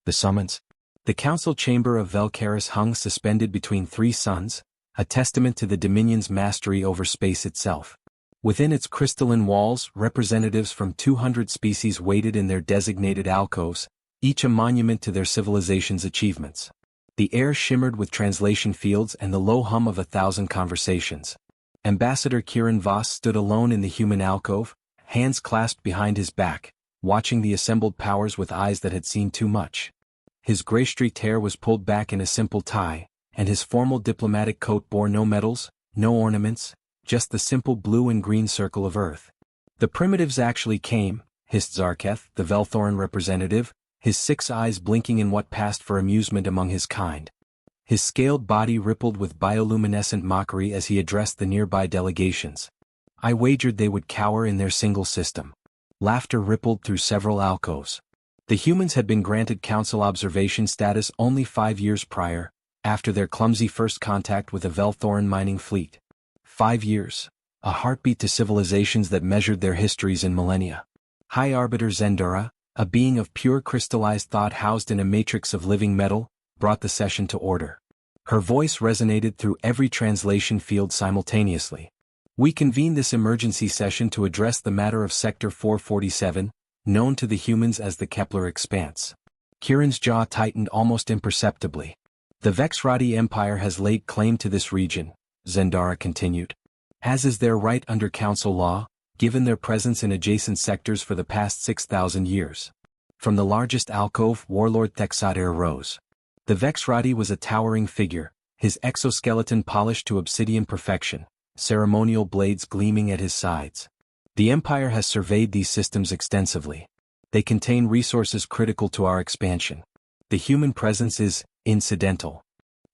The summons. The council chamber of Velcaris hung suspended between three suns, a testament to the Dominion's mastery over space itself. Within its crystalline walls, representatives from 200 species waited in their designated alcoves, each a monument to their civilization's achievements. The air shimmered with translation fields and the low hum of 1,000 conversations. Ambassador Kieran Voss stood alone in the human alcove, hands clasped behind his back, watching the assembled powers with eyes that had seen too much. His gray-streaked hair was pulled back in a simple tie, and his formal diplomatic coat bore no medals, no ornaments, just the simple blue and green circle of Earth. The primitives actually came, hissed Zarketh, the Velthoran representative, his 6 eyes blinking in what passed for amusement among his kind. His scaled body rippled with bioluminescent mockery as he addressed the nearby delegations. I wagered they would cower in their single system. Laughter rippled through several alcoves. The humans had been granted council observation status only 5 years prior, after their clumsy first contact with a Velthoran mining fleet. 5 years, a heartbeat to civilizations that measured their histories in millennia. High Arbiter Zendara, a being of pure crystallized thought housed in a matrix of living metal, brought the session to order. Her voice resonated through every translation field simultaneously. We convene this emergency session to address the matter of Sector 447, known to the humans as the Kepler Expanse. Kieran's jaw tightened almost imperceptibly. The Vexrati Empire has laid claim to this region, Zendara continued. As is their right under council law, given their presence in adjacent sectors for the past 6,000 years. From the largest alcove, Warlord Thexadair rose. The Vexrati was a towering figure, his exoskeleton polished to obsidian perfection, ceremonial blades gleaming at his sides. The Empire has surveyed these systems extensively. They contain resources critical to our expansion. The human presence is incidental.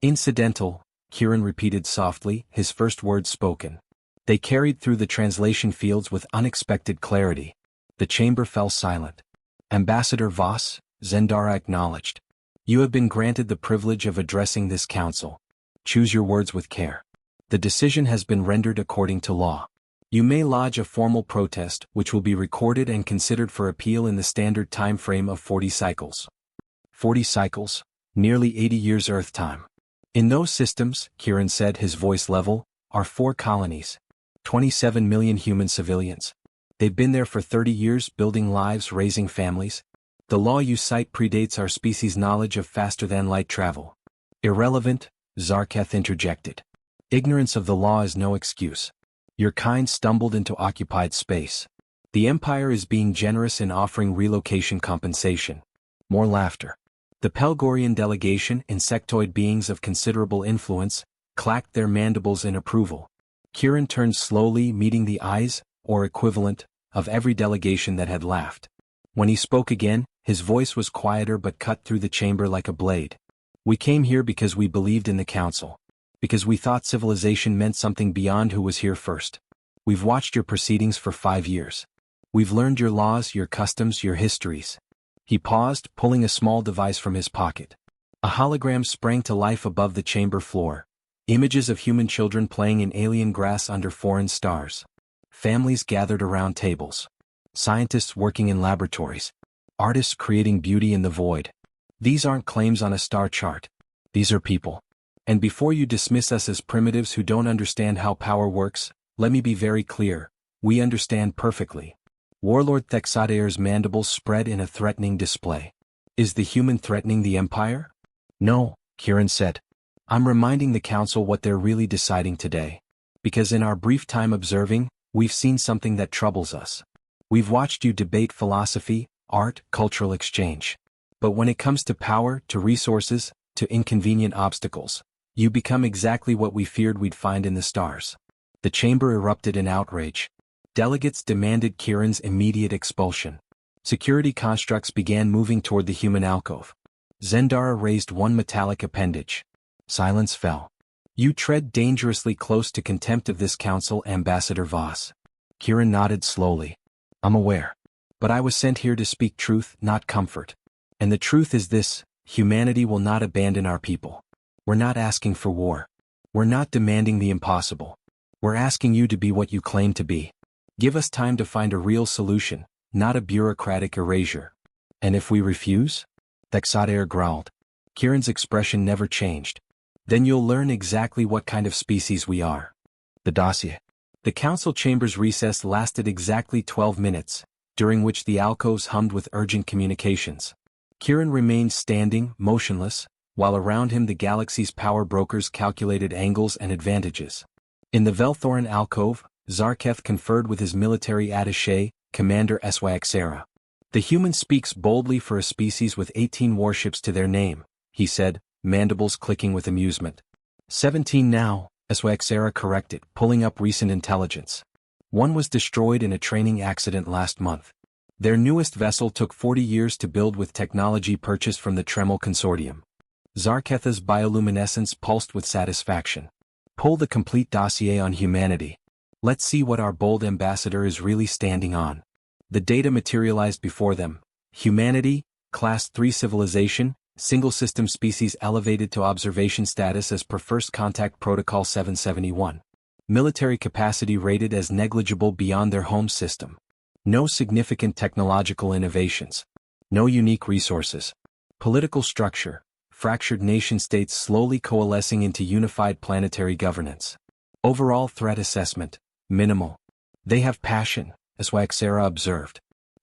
Incidental, Kieran repeated softly, his first words spoken. They carried through the translation fields with unexpected clarity. The chamber fell silent. Ambassador Voss, Zendara acknowledged. You have been granted the privilege of addressing this council. Choose your words with care. The decision has been rendered according to law. You may lodge a formal protest, which will be recorded and considered for appeal in the standard time frame of 40 cycles. 40 cycles, nearly 80 years Earth time. In those systems, Kieran said, his voice level, are 4 colonies. 27 million human civilians. They've been there for 30 years, building lives, raising families. The law you cite predates our species' knowledge of faster-than-light travel. Irrelevant, Zarketh interjected. Ignorance of the law is no excuse. Your kind stumbled into occupied space. The Empire is being generous in offering relocation compensation. More laughter. The Pelgorian delegation, insectoid beings of considerable influence, clacked their mandibles in approval. Kieran turned slowly, meeting the eyes, or equivalent, of every delegation that had laughed. When he spoke again, his voice was quieter but cut through the chamber like a blade. We came here because we believed in the council. Because we thought civilization meant something beyond who was here first. We've watched your proceedings for 5 years. We've learned your laws, your customs, your histories. He paused, pulling a small device from his pocket. A hologram sprang to life above the chamber floor. Images of human children playing in alien grass under foreign stars. Families gathered around tables. Scientists working in laboratories. Artists creating beauty in the void. These aren't claims on a star chart. These are people. And before you dismiss us as primitives who don't understand how power works, let me be very clear, we understand perfectly. Warlord Thexadair's mandibles spread in a threatening display. Is the human threatening the Empire? No, Kieran said. I'm reminding the Council what they're really deciding today. Because in our brief time observing, we've seen something that troubles us. We've watched you debate philosophy, art, cultural exchange. But when it comes to power, to resources, to inconvenient obstacles, you become exactly what we feared we'd find in the stars. The chamber erupted in outrage. Delegates demanded Kieran's immediate expulsion. Security constructs began moving toward the human alcove. Zendara raised one metallic appendage. Silence fell. You tread dangerously close to contempt of this council, Ambassador Voss. Kieran nodded slowly. I'm aware. But I was sent here to speak truth, not comfort. And the truth is this: humanity will not abandon our people. We're not asking for war. We're not demanding the impossible. We're asking you to be what you claim to be. Give us time to find a real solution, not a bureaucratic erasure. And if we refuse? Thexadair growled. Kieran's expression never changed. Then you'll learn exactly what kind of species we are. The dossier. The council chamber's recess lasted exactly 12 minutes, during which the alcoves hummed with urgent communications. Kieran remained standing, motionless, while around him the galaxy's power brokers calculated angles and advantages. In the Velthoran alcove, Zarketh conferred with his military attaché, Commander Syaxera. The human speaks boldly for a species with 18 warships to their name, he said, mandibles clicking with amusement. 17 now, Syaxera corrected, pulling up recent intelligence. One was destroyed in a training accident last month. Their newest vessel took 40 years to build with technology purchased from the Tremel Consortium. Zarketha's bioluminescence pulsed with satisfaction. Pull the complete dossier on humanity. Let's see what our bold ambassador is really standing on. The data materialized before them. Humanity, Class 3 civilization, single-system species elevated to observation status as per First Contact Protocol 771. Military capacity rated as negligible beyond their home system. No significant technological innovations. No unique resources. Political structure. Fractured nation-states slowly coalescing into unified planetary governance. Overall threat assessment. Minimal. They have passion, as Syaxera observed.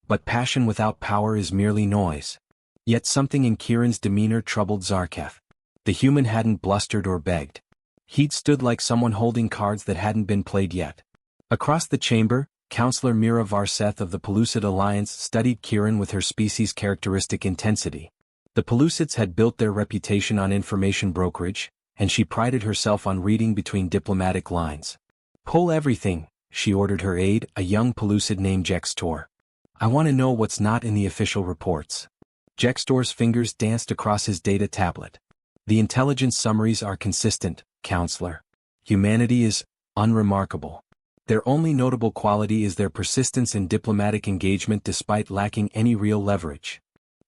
But passion without power is merely noise. Yet something in Kieran's demeanor troubled Zarketh. The human hadn't blustered or begged. He'd stood like someone holding cards that hadn't been played yet. Across the chamber, Counselor Mira Varseth of the Pellucid Alliance studied Kieran with her species' characteristic intensity. The Pellucids had built their reputation on information brokerage, and she prided herself on reading between diplomatic lines. Pull everything, she ordered her aide, a young Pellucid named Jextor. I want to know what's not in the official reports. Jextor's fingers danced across his data tablet. The intelligence summaries are consistent, Counselor. Humanity is unremarkable. Their only notable quality is their persistence in diplomatic engagement despite lacking any real leverage.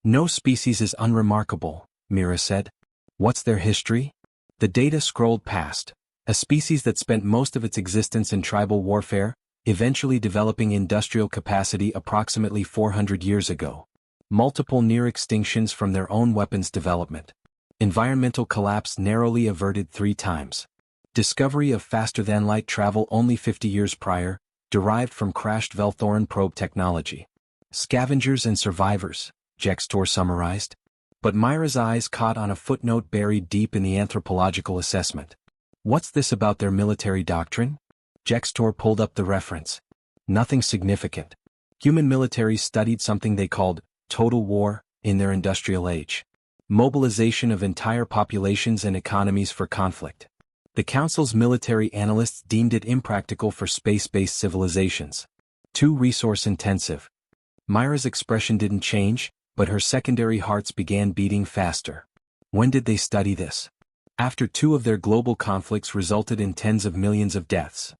No species is unremarkable, Mira said. What's their history? The data scrolled past. A species that spent most of its existence in tribal warfare, eventually developing industrial capacity approximately 400 years ago. Multiple near extinctions from their own weapons development. Environmental collapse narrowly averted 3 times. Discovery of faster-than-light travel only 50 years prior, derived from crashed Velthoran probe technology. Scavengers and survivors, Jextor summarized. But Myra's eyes caught on a footnote buried deep in the anthropological assessment. What's this about their military doctrine? Jextor pulled up the reference. Nothing significant. Human militaries studied something they called total war in their industrial age. Mobilization of entire populations and economies for conflict. The Council's military analysts deemed it impractical for space-based civilizations. Too resource-intensive. Myra's expression didn't change, but her secondary hearts began beating faster. When did they study this? After 2 of their global conflicts resulted in tens of millions of deaths.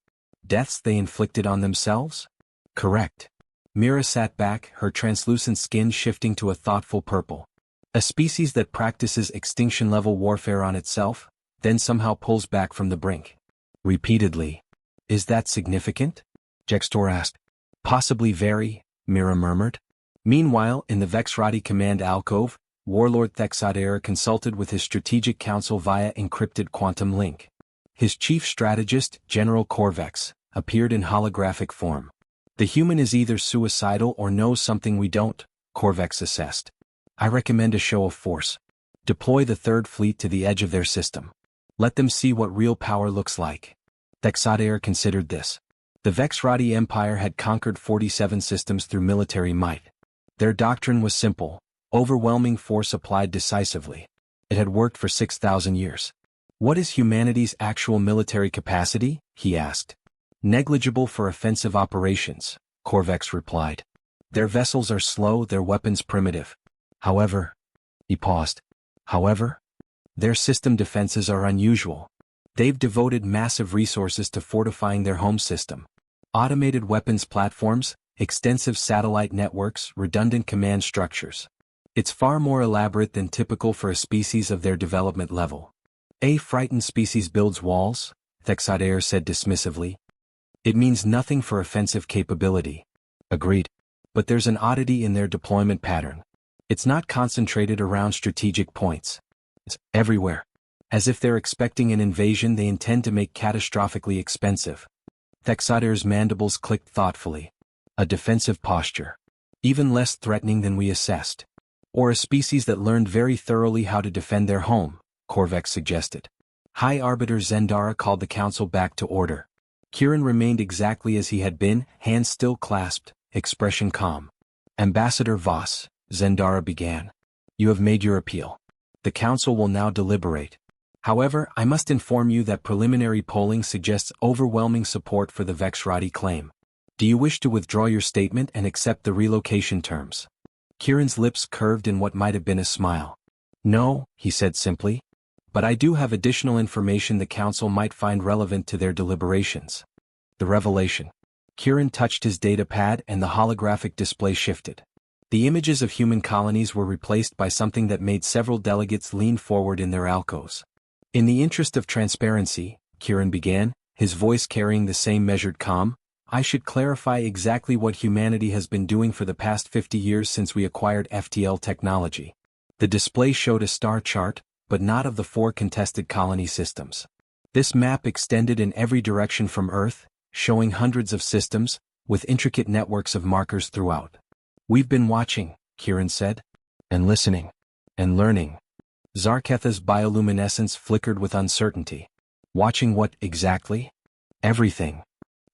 Deaths they inflicted on themselves? Correct. Mira sat back, her translucent skin shifting to a thoughtful purple. A species that practices extinction-level warfare on itself, then somehow pulls back from the brink. Repeatedly. Is that significant? Jextor asked. Possibly very, Mira murmured. Meanwhile, in the Vexrati command alcove, Warlord Thexadair consulted with his strategic council via encrypted quantum link. His chief strategist, General Corvex, appeared in holographic form. The human is either suicidal or knows something we don't, Corvex assessed. I recommend a show of force. Deploy the Third Fleet to the edge of their system. Let them see what real power looks like. Thexadair considered this. The Vexrati Empire had conquered 47 systems through military might. Their doctrine was simple, overwhelming force applied decisively. It had worked for 6,000 years. What is humanity's actual military capacity? He asked. Negligible for offensive operations, Corvex replied. Their vessels are slow, their weapons primitive. However, he paused. However, their system defenses are unusual. They've devoted massive resources to fortifying their home system. Automated weapons platforms, extensive satellite networks, redundant command structures. It's far more elaborate than typical for a species of their development level. A frightened species builds walls, Thexadair said dismissively. It means nothing for offensive capability. Agreed. But there's an oddity in their deployment pattern. It's not concentrated around strategic points. It's everywhere. As if they're expecting an invasion they intend to make catastrophically expensive. Thexader's mandibles clicked thoughtfully. A defensive posture. Even less threatening than we assessed. Or a species that learned very thoroughly how to defend their home, Korvax suggested. High Arbiter Zendara called the council back to order. Kieran remained exactly as he had been, hands still clasped, expression calm. Ambassador Voss, Zendara began. You have made your appeal. The council will now deliberate. However, I must inform you that preliminary polling suggests overwhelming support for the Vexrati claim. Do you wish to withdraw your statement and accept the relocation terms? Kieran's lips curved in what might have been a smile. No, he said simply. But I do have additional information the council might find relevant to their deliberations. The revelation. Kieran touched his data pad and the holographic display shifted. The images of human colonies were replaced by something that made several delegates lean forward in their alcoves. In the interest of transparency, Kieran began, his voice carrying the same measured calm, I should clarify exactly what humanity has been doing for the past 50 years since we acquired FTL technology. The display showed a star chart, but not of the 4 contested colony systems. This map extended in every direction from Earth, showing hundreds of systems, with intricate networks of markers throughout. We've been watching, Kieran said. And listening. And learning. Zarketha's bioluminescence flickered with uncertainty. Watching what, exactly? Everything.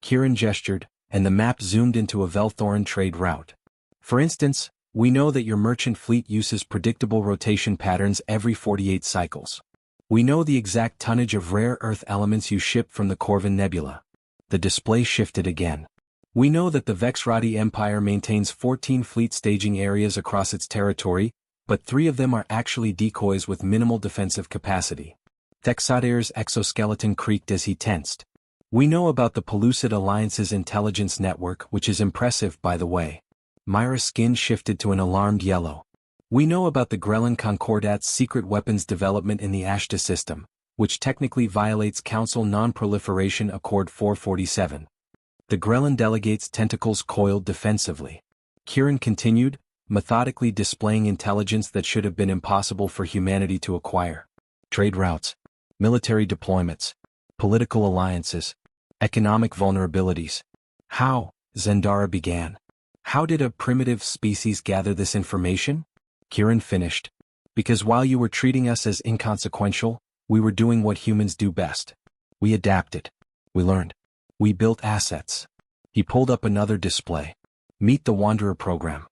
Kieran gestured, and the map zoomed into a Velthoran trade route. For instance, we know that your merchant fleet uses predictable rotation patterns every 48 cycles. We know the exact tonnage of rare earth elements you ship from the Corvin Nebula. The display shifted again. We know that the Vexrati Empire maintains 14 fleet staging areas across its territory, but 3 of them are actually decoys with minimal defensive capacity. Thexader's exoskeleton creaked as he tensed. We know about the Pellucid Alliance's intelligence network, which is impressive, by the way. Myra's skin shifted to an alarmed yellow. We know about the Grellan Concordat's secret weapons development in the Ashta system, which technically violates Council Non-Proliferation Accord 447. The Grellan delegate's tentacles coiled defensively. Kieran continued, methodically displaying intelligence that should have been impossible for humanity to acquire. Trade routes, military deployments, political alliances, economic vulnerabilities. How, Zendara began. How did a primitive species gather this information? Kieran finished. Because while you were treating us as inconsequential, we were doing what humans do best. We adapted. We learned. We built assets. He pulled up another display. Meet the Wanderer program.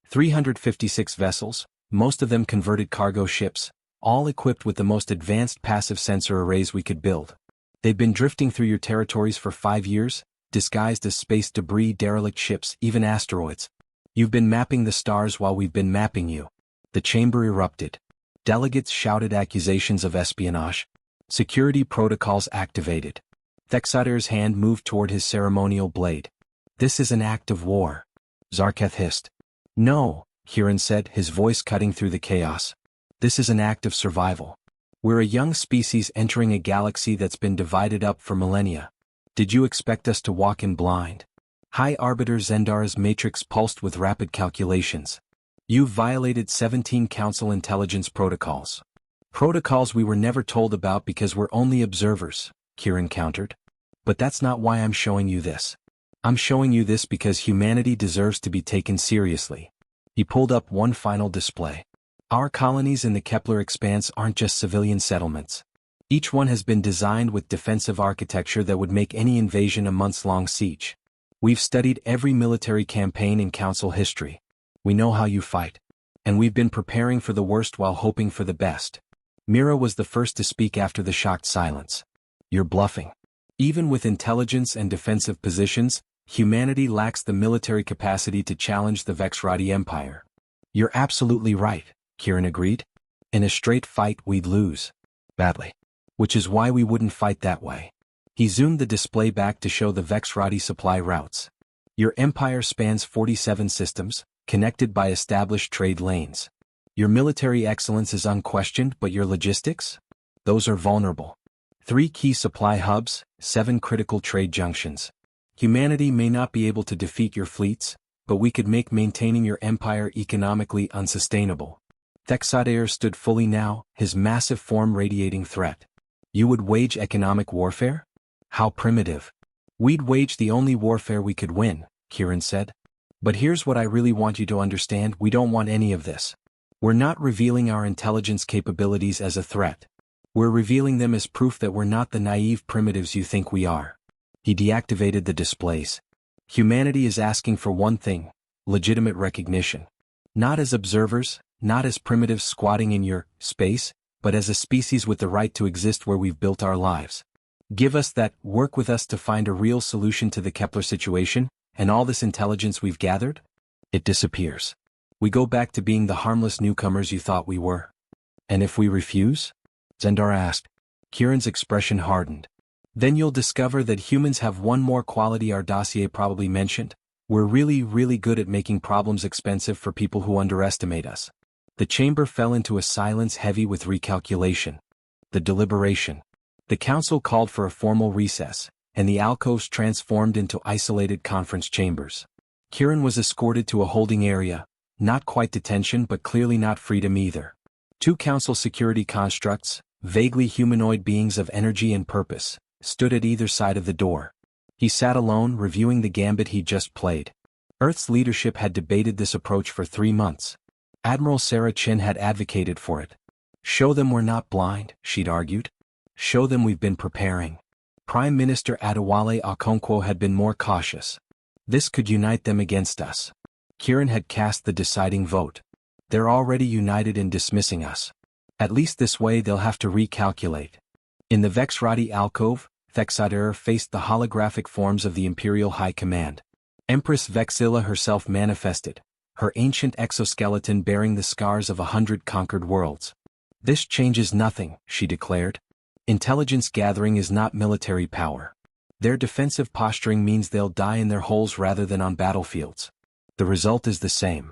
356 vessels, most of them converted cargo ships, all equipped with the most advanced passive sensor arrays we could build. They've been drifting through your territories for 5 years, disguised as space debris, derelict ships, even asteroids. You've been mapping the stars while we've been mapping you. The chamber erupted. Delegates shouted accusations of espionage. Security protocols activated. Thexader's hand moved toward his ceremonial blade. This is an act of war. Zarketh hissed. No, Kieran said, his voice cutting through the chaos. This is an act of survival. We're a young species entering a galaxy that's been divided up for millennia. Did you expect us to walk in blind? High Arbiter Zendara's matrix pulsed with rapid calculations. You've violated 17 Council intelligence protocols. Protocols we were never told about because we're only observers, Kieran countered. But that's not why I'm showing you this. I'm showing you this because humanity deserves to be taken seriously. He pulled up one final display. Our colonies in the Kepler Expanse aren't just civilian settlements. Each one has been designed with defensive architecture that would make any invasion a months-long siege. We've studied every military campaign in Council history. We know how you fight. And we've been preparing for the worst while hoping for the best. Mira was the first to speak after the shocked silence. You're bluffing. Even with intelligence and defensive positions, humanity lacks the military capacity to challenge the Vexrati Empire. You're absolutely right, Kieran agreed. In a straight fight we'd lose. Badly. Which is why we wouldn't fight that way. He zoomed the display back to show the Vexrati supply routes. Your empire spans 47 systems, connected by established trade lanes. Your military excellence is unquestioned, but your logistics? Those are vulnerable. 3 key supply hubs, 7 critical trade junctions. Humanity may not be able to defeat your fleets, but we could make maintaining your empire economically unsustainable. Thexadair stood fully now, his massive form radiating threat. You would wage economic warfare? How primitive. We'd wage the only warfare we could win, Kieran said. But here's what I really want you to understand: we don't want any of this. We're not revealing our intelligence capabilities as a threat. We're revealing them as proof that we're not the naive primitives you think we are. He deactivated the displays. Humanity is asking for one thing: legitimate recognition. Not as observers, not as primitives squatting in your space, but as a species with the right to exist where we've built our lives. Give us that, work with us to find a real solution to the Kepler situation, and all this intelligence we've gathered? It disappears. We go back to being the harmless newcomers you thought we were. And if we refuse? Zendar asked. Kieran's expression hardened. Then you'll discover that humans have one more quality our dossier probably mentioned: we're really, really good at making problems expensive for people who underestimate us. The chamber fell into a silence heavy with recalculation. The deliberation. The council called for a formal recess, and the alcoves transformed into isolated conference chambers. Kieran was escorted to a holding area, not quite detention but clearly not freedom either. 2 council security constructs, vaguely humanoid beings of energy and purpose, stood at either side of the door. He sat alone, reviewing the gambit he'd just played. Earth's leadership had debated this approach for 3 months. Admiral Sarah Chin had advocated for it. Show them we're not blind, she'd argued. Show them we've been preparing. Prime Minister Adewale Okonkwo had been more cautious. This could unite them against us. Kieran had cast the deciding vote. They're already united in dismissing us. At least this way they'll have to recalculate. In the Vexrati alcove, Thexadair faced the holographic forms of the Imperial High Command. Empress Vexilla herself manifested, her ancient exoskeleton bearing the scars of 100 conquered worlds. This changes nothing, she declared. Intelligence gathering is not military power. Their defensive posturing means they'll die in their holes rather than on battlefields. The result is the same.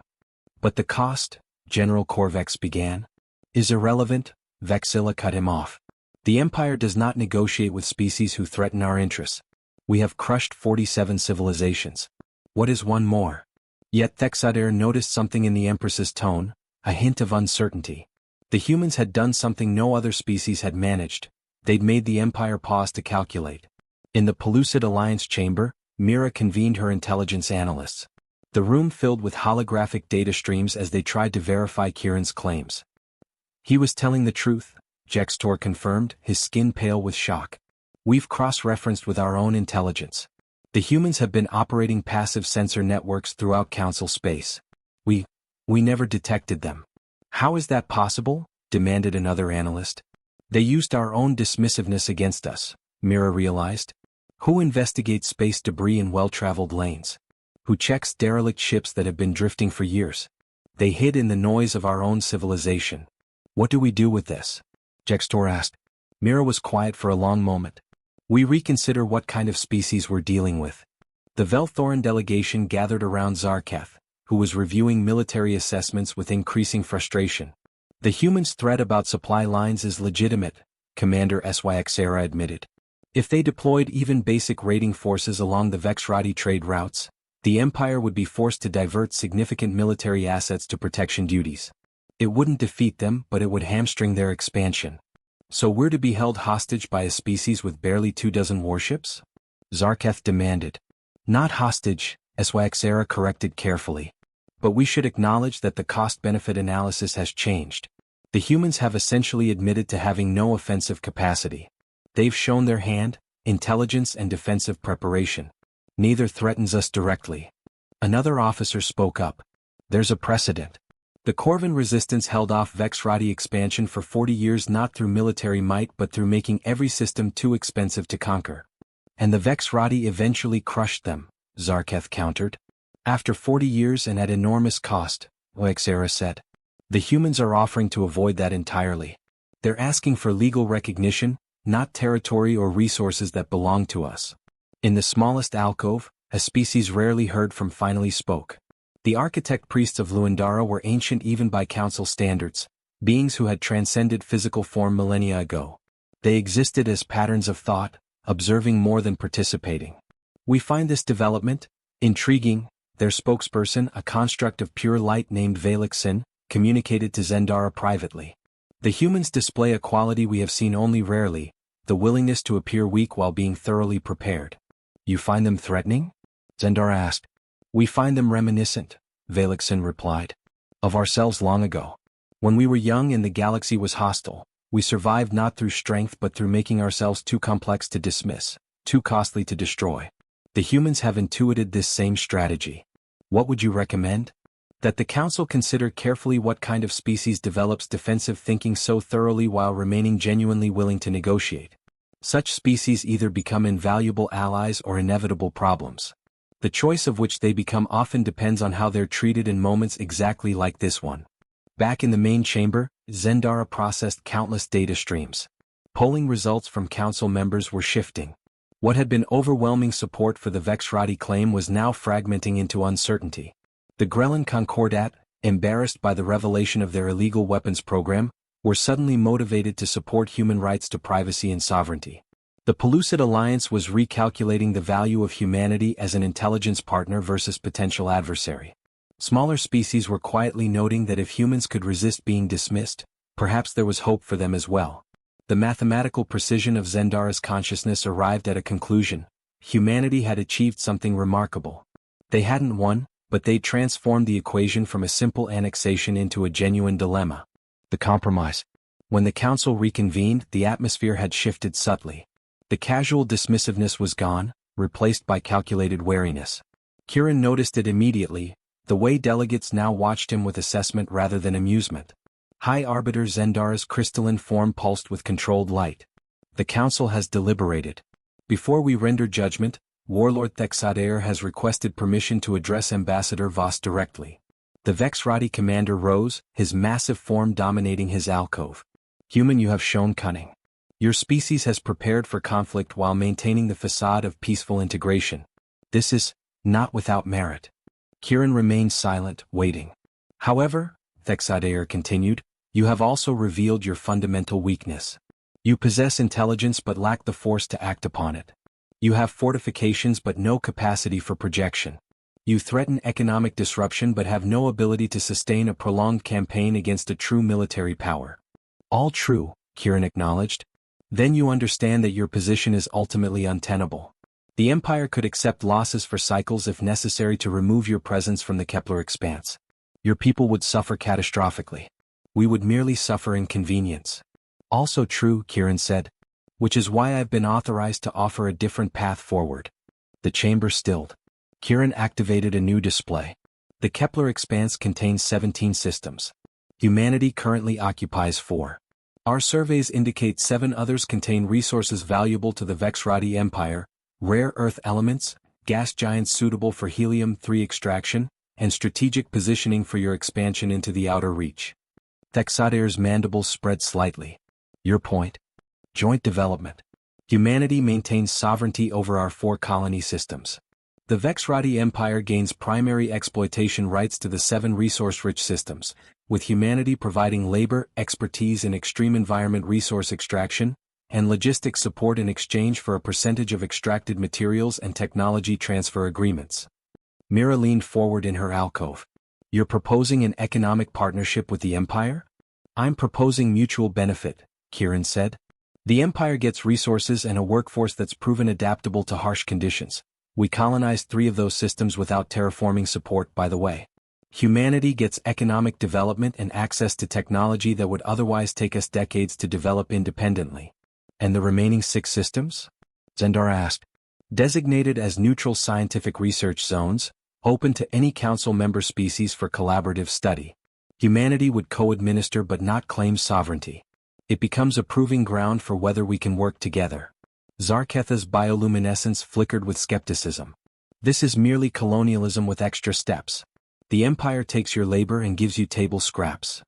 But the cost, General Corvex began, is irrelevant. Vexilla cut him off. The Empire does not negotiate with species who threaten our interests. We have crushed 47 civilizations. What is one more? Yet Thexadair noticed something in the Empress's tone, a hint of uncertainty. The humans had done something no other species had managed. They'd made the Empire pause to calculate. In the Pellucid Alliance chamber, Mira convened her intelligence analysts. The room filled with holographic data streams as they tried to verify Kieran's claims. He was telling the truth, Jextor confirmed, his skin pale with shock. We've cross-referenced with our own intelligence. The humans have been operating passive sensor networks throughout Council space. We never detected them. How is that possible? Demanded another analyst. They used our own dismissiveness against us, Mira realized. Who investigates space debris in well-traveled lanes? Who checks derelict ships that have been drifting for years? They hid in the noise of our own civilization. What do we do with this? Jextor asked. Mira was quiet for a long moment. We reconsider what kind of species we're dealing with. The Velthoran delegation gathered around Zarketh, who was reviewing military assessments with increasing frustration. The humans' threat about supply lines is legitimate, Commander Syxera admitted. If they deployed even basic raiding forces along the Vexrati trade routes, the Empire would be forced to divert significant military assets to protection duties. It wouldn't defeat them, but it would hamstring their expansion. So we're to be held hostage by a species with barely 24 warships? Zarketh demanded. Not hostage, Syxera corrected carefully. But we should acknowledge that the cost-benefit analysis has changed. The humans have essentially admitted to having no offensive capacity. They've shown their hand, intelligence and defensive preparation. Neither threatens us directly. Another officer spoke up. There's a precedent. The Corvin resistance held off Vexrati expansion for 40 years not through military might but through making every system too expensive to conquer. And the Vexrati eventually crushed them, Zarketh countered. After 40 years and at enormous cost, Syxera said. The humans are offering to avoid that entirely. They're asking for legal recognition, not territory or resources that belong to us. In the smallest alcove, a species rarely heard from finally spoke. The architect priests of Luandara were ancient even by council standards, beings who had transcended physical form millennia ago. They existed as patterns of thought, observing more than participating. We find this development intriguing, Their spokesperson, a construct of pure light named Valixin, communicated to Zendara privately. The humans display a quality we have seen only rarely, the willingness to appear weak while being thoroughly prepared. You find them threatening? Zendara asked. We find them reminiscent, Valixin replied, of ourselves long ago. When we were young and the galaxy was hostile, we survived not through strength but through making ourselves too complex to dismiss, too costly to destroy. The humans have intuited this same strategy. What would you recommend? That the Council consider carefully what kind of species develops defensive thinking so thoroughly while remaining genuinely willing to negotiate. Such species either become invaluable allies or inevitable problems. The choice of which they become often depends on how they're treated in moments exactly like this one. Back in the main chamber, Zendara processed countless data streams. Polling results from Council members were shifting. What had been overwhelming support for the Vexrati claim was now fragmenting into uncertainty. The Grellan Concordat, embarrassed by the revelation of their illegal weapons program, were suddenly motivated to support human rights to privacy and sovereignty. The Pellucid Alliance was recalculating the value of humanity as an intelligence partner versus potential adversary. Smaller species were quietly noting that if humans could resist being dismissed, perhaps there was hope for them as well. The mathematical precision of Zendara's consciousness arrived at a conclusion. Humanity had achieved something remarkable. They hadn't won, but they transformed the equation from a simple annexation into a genuine dilemma. The compromise. When the Council reconvened, the atmosphere had shifted subtly. The casual dismissiveness was gone, replaced by calculated wariness. Kieran noticed it immediately, the way delegates now watched him with assessment rather than amusement. High Arbiter Zendara's crystalline form pulsed with controlled light. The Council has deliberated. Before we render judgment, Warlord Thexadair has requested permission to address Ambassador Voss directly. The Vexrati commander rose, his massive form dominating his alcove. Human, you have shown cunning. Your species has prepared for conflict while maintaining the facade of peaceful integration. This is not without merit. Kieran remained silent, waiting. However, Thexadair continued, you have also revealed your fundamental weakness. You possess intelligence but lack the force to act upon it. You have fortifications but no capacity for projection. You threaten economic disruption but have no ability to sustain a prolonged campaign against a true military power. All true, Kieran acknowledged. Then you understand that your position is ultimately untenable. The Empire could accept losses for cycles if necessary to remove your presence from the Kepler expanse. Your people would suffer catastrophically. We would merely suffer inconvenience. Also true, Kieran said. Which is why I've been authorized to offer a different path forward. The chamber stilled. Kieran activated a new display. The Kepler expanse contains 17 systems. Humanity currently occupies 4. Our surveys indicate 7 others contain resources valuable to the Vexrati Empire, rare earth elements, gas giants suitable for helium-3 extraction, and strategic positioning for your expansion into the outer reach. Thexadair's mandibles spread slightly. Your point? Joint development. Humanity maintains sovereignty over our 4 colony systems. The Vexrati Empire gains primary exploitation rights to the 7 resource-rich systems, with humanity providing labor, expertise in extreme environment resource extraction, and logistics support in exchange for a percentage of extracted materials and technology transfer agreements. Mira leaned forward in her alcove. You're proposing an economic partnership with the Empire? I'm proposing mutual benefit, Kieran said. The Empire gets resources and a workforce that's proven adaptable to harsh conditions. We colonized 3 of those systems without terraforming support, by the way. Humanity gets economic development and access to technology that would otherwise take us decades to develop independently. And the remaining 6 systems? Zendara asked. Designated as neutral scientific research zones, open to any council member species for collaborative study. Humanity would co-administer but not claim sovereignty. It becomes a proving ground for whether we can work together. Zarketha's bioluminescence flickered with skepticism. This is merely colonialism with extra steps. The Empire takes your labor and gives you table scraps.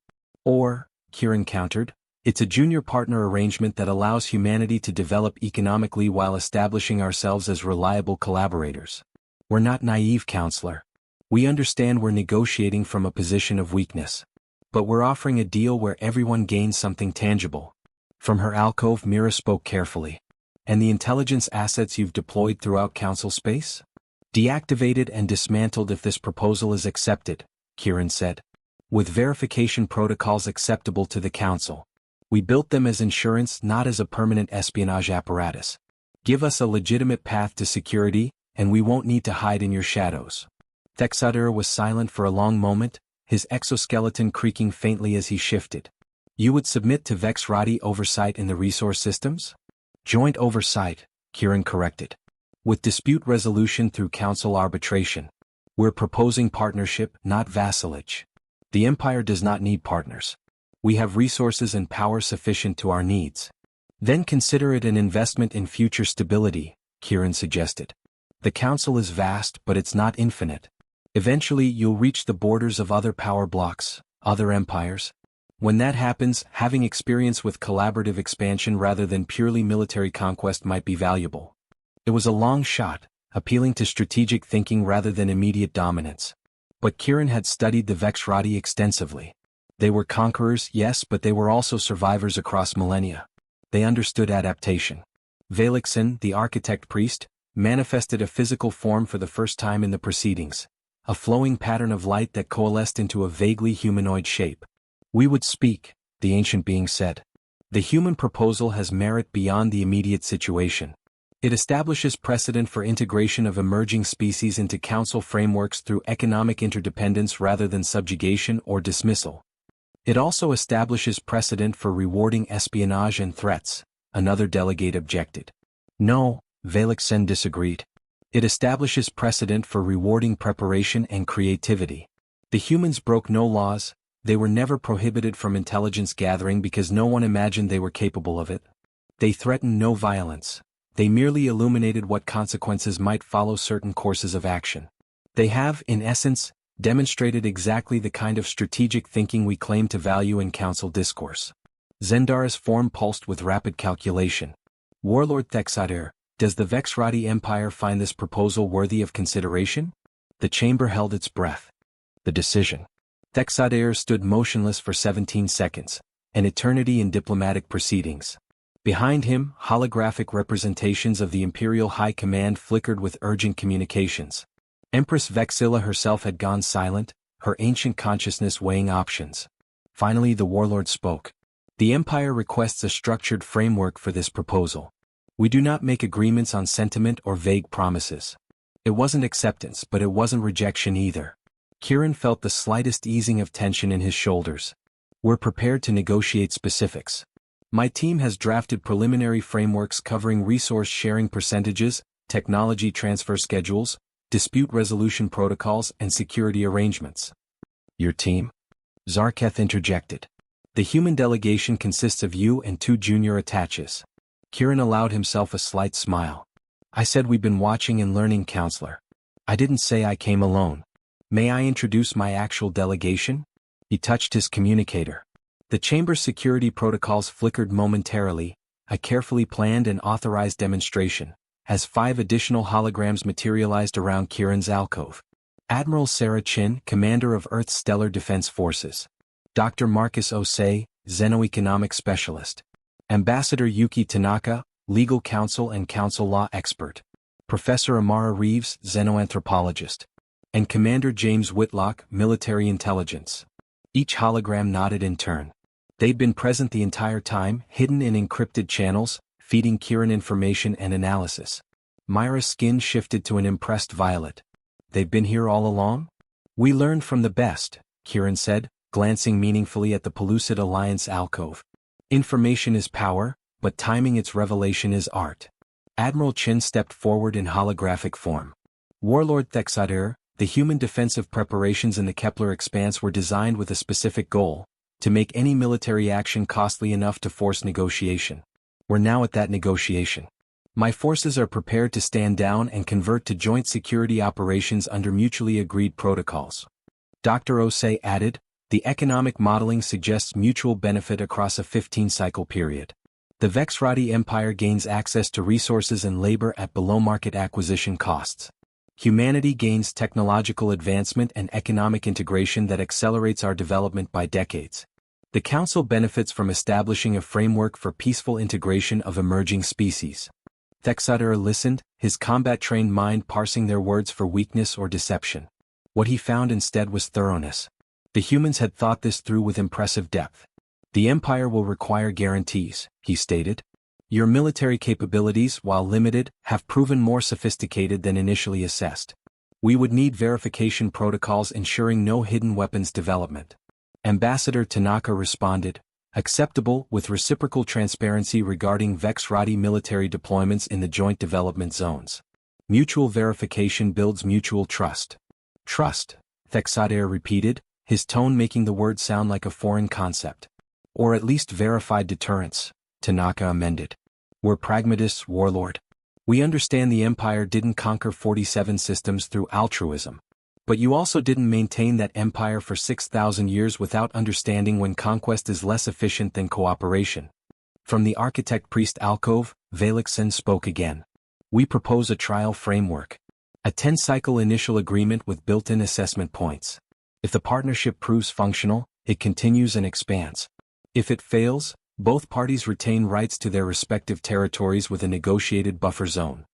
Or, Kieran countered, it's a junior partner arrangement that allows humanity to develop economically while establishing ourselves as reliable collaborators. We're not naive, Counselor. We understand we're negotiating from a position of weakness. But we're offering a deal where everyone gains something tangible. From her alcove, Mira spoke carefully. And the intelligence assets you've deployed throughout Council space? Deactivated and dismantled if this proposal is accepted, Kieran said. With verification protocols acceptable to the Council. We built them as insurance, not as a permanent espionage apparatus. Give us a legitimate path to security, and we won't need to hide in your shadows. Thexadur was silent for a long moment, his exoskeleton creaking faintly as he shifted. You would submit to Vexrati oversight in the resource systems? Joint oversight, Kieran corrected. With dispute resolution through council arbitration. We're proposing partnership, not vassalage. The Empire does not need partners. We have resources and power sufficient to our needs. Then consider it an investment in future stability, Kieran suggested. The Council is vast, but it's not infinite. Eventually you'll reach the borders of other power blocks, other empires. When that happens, having experience with collaborative expansion rather than purely military conquest might be valuable. It was a long shot, appealing to strategic thinking rather than immediate dominance. But Kieran had studied the Vexrati extensively. They were conquerors, yes, but they were also survivors across millennia. They understood adaptation. Velixen, the architect priest, manifested a physical form for the first time in the proceedings. A flowing pattern of light that coalesced into a vaguely humanoid shape. We would speak, the ancient being said. The human proposal has merit beyond the immediate situation. It establishes precedent for integration of emerging species into council frameworks through economic interdependence rather than subjugation or dismissal. It also establishes precedent for rewarding espionage and threats, another delegate objected. No, Velixen disagreed. It establishes precedent for rewarding preparation and creativity. The humans broke no laws, they were never prohibited from intelligence gathering because no one imagined they were capable of it. They threatened no violence. They merely illuminated what consequences might follow certain courses of action. They have, in essence, demonstrated exactly the kind of strategic thinking we claim to value in council discourse. Zendara's form pulsed with rapid calculation. Warlord Thexadur, does the Vexrati Empire find this proposal worthy of consideration? The chamber held its breath. The decision. Thexadur stood motionless for 17 seconds, an eternity in diplomatic proceedings. Behind him, holographic representations of the Imperial High Command flickered with urgent communications. Empress Vexilla herself had gone silent, her ancient consciousness weighing options. Finally the warlord spoke. The Empire requests a structured framework for this proposal. We do not make agreements on sentiment or vague promises. It wasn't acceptance, but it wasn't rejection either. Kieran felt the slightest easing of tension in his shoulders. We're prepared to negotiate specifics. My team has drafted preliminary frameworks covering resource sharing percentages, technology transfer schedules, dispute resolution protocols, and security arrangements. Your team? Zarketh interjected. The human delegation consists of you and 2 junior attaches. Kieran allowed himself a slight smile. I said we've been watching and learning, counselor. I didn't say I came alone. May I introduce my actual delegation? He touched his communicator. The chamber's security protocols flickered momentarily, a carefully planned and authorized demonstration, as 5 additional holograms materialized around Kieran's alcove. Admiral Sarah Chin, commander of Earth's Stellar Defense Forces. Dr. Marcus Osei, xenoeconomic specialist. Ambassador Yuki Tanaka, legal counsel and council law expert. Professor Amara Reeves, xenoanthropologist. And Commander James Whitlock, military intelligence. Each hologram nodded in turn. They'd been present the entire time, hidden in encrypted channels, feeding Kieran information and analysis. Myra's skin shifted to an impressed violet. They've been here all along? We learned from the best, Kieran said, glancing meaningfully at the Pellucid Alliance alcove. Information is power, but timing its revelation is art. Admiral Chin stepped forward in holographic form. Warlord Thexadur, the human defensive preparations in the Kepler Expanse were designed with a specific goal, to make any military action costly enough to force negotiation. We're now at that negotiation. My forces are prepared to stand down and convert to joint security operations under mutually agreed protocols. Dr. Osei added, the economic modeling suggests mutual benefit across a 15-cycle period. The Vexrati Empire gains access to resources and labor at below-market acquisition costs. Humanity gains technological advancement and economic integration that accelerates our development by decades. The Council benefits from establishing a framework for peaceful integration of emerging species. Thexader listened, his combat-trained mind parsing their words for weakness or deception. What he found instead was thoroughness. The humans had thought this through with impressive depth. The Empire will require guarantees, he stated. Your military capabilities, while limited, have proven more sophisticated than initially assessed. We would need verification protocols ensuring no hidden weapons development. Ambassador Tanaka responded, acceptable, with reciprocal transparency regarding Vexrati military deployments in the joint development zones. Mutual verification builds mutual trust. Trust, Thexader repeated, his tone making the word sound like a foreign concept. Or at least verified deterrence, Tanaka amended. We're pragmatists, warlord. We understand the Empire didn't conquer 47 systems through altruism. But you also didn't maintain that empire for 6,000 years without understanding when conquest is less efficient than cooperation. From the architect-priest alcove, Valixen spoke again. We propose a trial framework. A 10-cycle initial agreement with built-in assessment points. If the partnership proves functional, it continues and expands. If it fails, both parties retain rights to their respective territories with a negotiated buffer zone.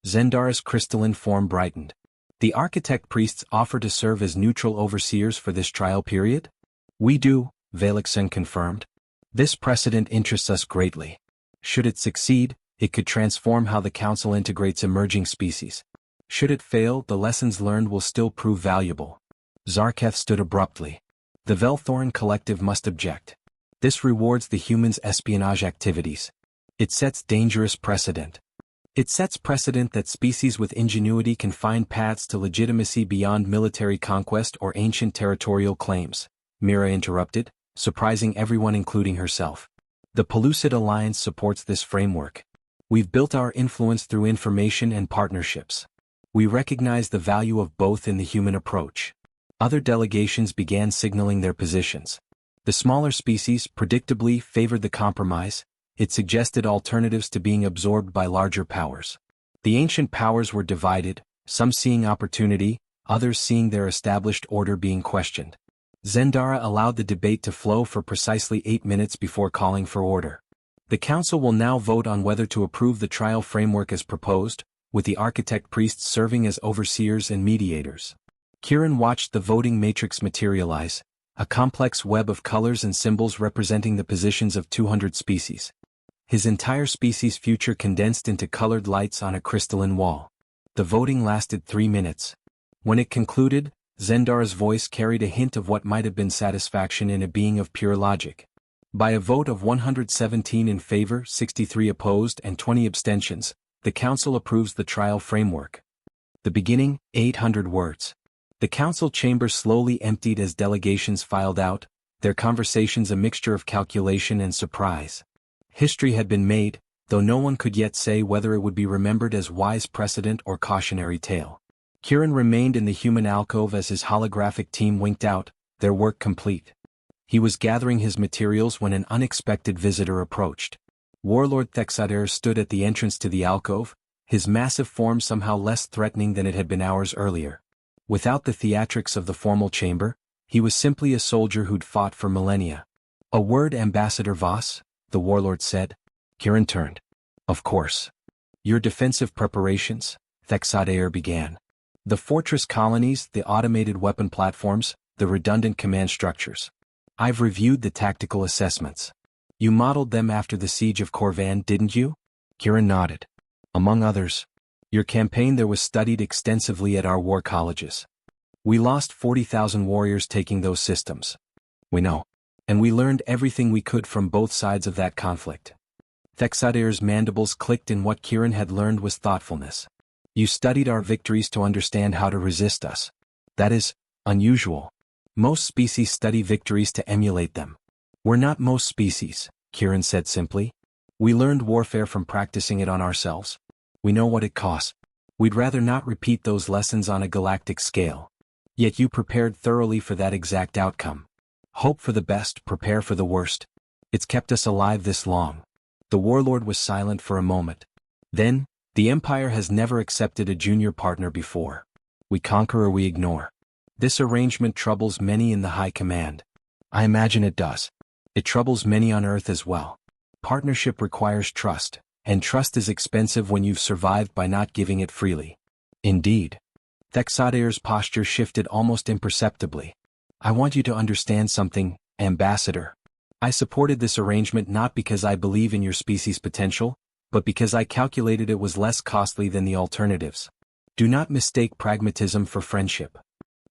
Zendara's crystalline form brightened. The architect-priests offer to serve as neutral overseers for this trial period? We do, Valixen confirmed. This precedent interests us greatly. Should it succeed, it could transform how the Council integrates emerging species. Should it fail, the lessons learned will still prove valuable. Zarketh stood abruptly. The Velthorn Collective must object. This rewards the humans' espionage activities. It sets dangerous precedent. It sets precedent that species with ingenuity can find paths to legitimacy beyond military conquest or ancient territorial claims, Mira interrupted, surprising everyone including herself. The Pellucid Alliance supports this framework. We've built our influence through information and partnerships. We recognize the value of both in the human approach. Other delegations began signaling their positions. The smaller species predictably favored the compromise. It suggested alternatives to being absorbed by larger powers. The ancient powers were divided, some seeing opportunity, others seeing their established order being questioned. Zendara allowed the debate to flow for precisely 8 minutes before calling for order. The Council will now vote on whether to approve the trial framework as proposed, with the architect-priests serving as overseers and mediators. Kiran watched the voting matrix materialize, a complex web of colors and symbols representing the positions of 200 species. His entire species' future condensed into colored lights on a crystalline wall. The voting lasted 3 minutes. When it concluded, Zendara's voice carried a hint of what might have been satisfaction in a being of pure logic. By a vote of 117 in favor, 63 opposed and 20 abstentions, the Council approves the trial framework. The beginning, 800 words. The Council chamber slowly emptied as delegations filed out, their conversations a mixture of calculation and surprise. History had been made, though no one could yet say whether it would be remembered as wise precedent or cautionary tale. Kiran remained in the human alcove as his holographic team winked out, their work complete. He was gathering his materials when an unexpected visitor approached. Warlord Thexader stood at the entrance to the alcove, his massive form somehow less threatening than it had been hours earlier. Without the theatrics of the formal chamber, he was simply a soldier who'd fought for millennia. A word, Ambassador Voss, the warlord said. Kiran turned. Of course. Your defensive preparations, Thexader began. The fortress colonies, the automated weapon platforms, the redundant command structures. I've reviewed the tactical assessments. You modeled them after the siege of Corvan, didn't you? Kiran nodded. Among others. Your campaign there was studied extensively at our war colleges. We lost 40,000 warriors taking those systems. We know. And we learned everything we could from both sides of that conflict. Thexader's mandibles clicked in what Kiran had learned was thoughtfulness. You studied our victories to understand how to resist us. That is unusual. Most species study victories to emulate them. We're not most species, Kiran said simply. We learned warfare from practicing it on ourselves. We know what it costs. We'd rather not repeat those lessons on a galactic scale. Yet you prepared thoroughly for that exact outcome. Hope for the best, prepare for the worst. It's kept us alive this long. The warlord was silent for a moment. Then, the Empire has never accepted a junior partner before. We conquer or we ignore. This arrangement troubles many in the High Command. I imagine it does. It troubles many on Earth as well. Partnership requires trust, And trust is expensive when you've survived by not giving it freely. Indeed. Thexadeir's posture shifted almost imperceptibly. I want you to understand something, Ambassador. I supported this arrangement not because I believe in your species' potential, but because I calculated it was less costly than the alternatives. Do not mistake pragmatism for friendship.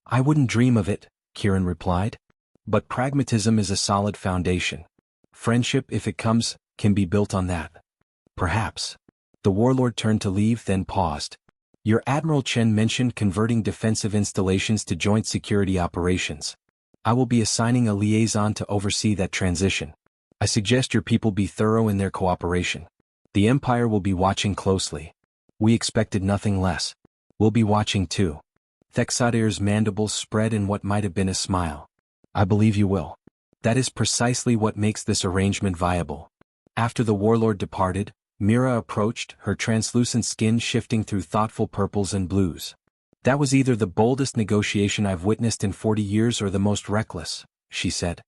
I wouldn't dream of it, Kieran replied. But pragmatism is a solid foundation. Friendship, if it comes, can be built on that. Perhaps. The warlord turned to leave, then paused. Your Admiral Chen mentioned converting defensive installations to joint security operations. I will be assigning a liaison to oversee that transition. I suggest your people be thorough in their cooperation. The Empire will be watching closely. We expected nothing less. We'll be watching too. Thexadeir's mandibles spread in what might have been a smile. I believe you will. That is precisely what makes this arrangement viable. After the warlord departed, Mira approached, her translucent skin shifting through thoughtful purples and blues. That was either the boldest negotiation I've witnessed in 40 years or the most reckless, she said.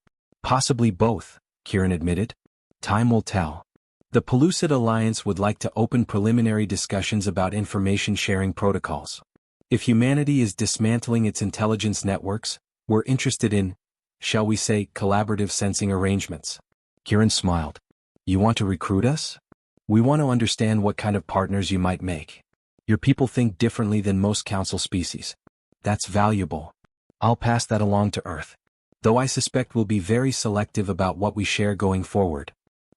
Possibly both, Kieran admitted. Time will tell. The Pellucid Alliance would like to open preliminary discussions about information sharing protocols. If humanity is dismantling its intelligence networks, we're interested in, shall we say, collaborative sensing arrangements. Kieran smiled. You want to recruit us? We want to understand what kind of partners you might make. Your people think differently than most council species. That's valuable. I'll pass that along to Earth. Though I suspect we'll be very selective about what we share going forward.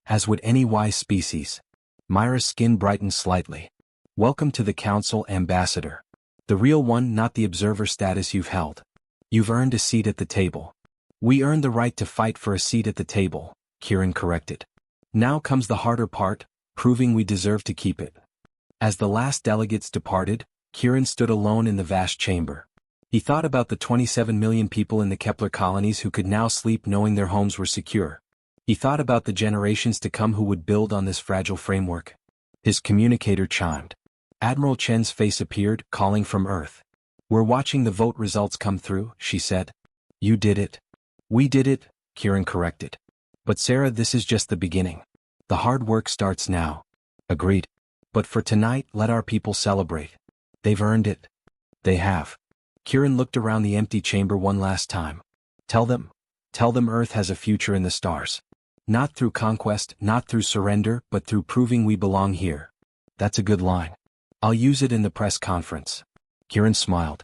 As would any wise species. Myra's skin brightened slightly. Welcome to the Council, Ambassador. The real one, not the observer status you've held. You've earned a seat at the table. We earned the right to fight for a seat at the table, Kieran corrected. Now comes the harder part, proving we deserve to keep it. As the last delegates departed, Kieran stood alone in the vast chamber. He thought about the 27 million people in the Kepler colonies who could now sleep knowing their homes were secure. He thought about the generations to come who would build on this fragile framework. His communicator chimed. Admiral Chen's face appeared, calling from Earth. We're watching the vote results come through, she said. You did it. We did it, Kieran corrected. But Sarah, this is just the beginning. The hard work starts now. Agreed. But for tonight, let our people celebrate. They've earned it. They have. Kieran looked around the empty chamber one last time. Tell them Earth has a future in the stars. Not through conquest, not through surrender, but through proving we belong here. That's a good line. I'll use it in the press conference. Kieran smiled.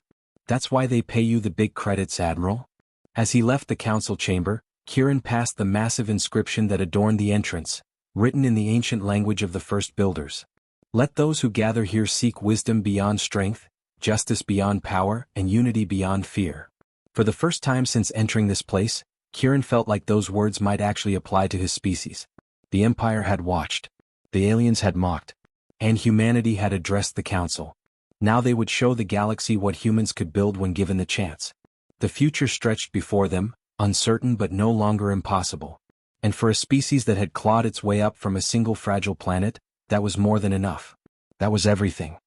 That's why they pay you the big credits, Admiral? As he left the council chamber, Kieran passed the massive inscription that adorned the entrance, written in the ancient language of the first builders. Let those who gather here seek wisdom beyond strength, justice beyond power, and unity beyond fear. For the first time since entering this place, Kieran felt like those words might actually apply to his species. The Empire had watched. The aliens had mocked. And humanity had addressed the Council. Now they would show the galaxy what humans could build when given the chance. The future stretched before them, uncertain but no longer impossible. And for a species that had clawed its way up from a single fragile planet, that was more than enough. That was everything.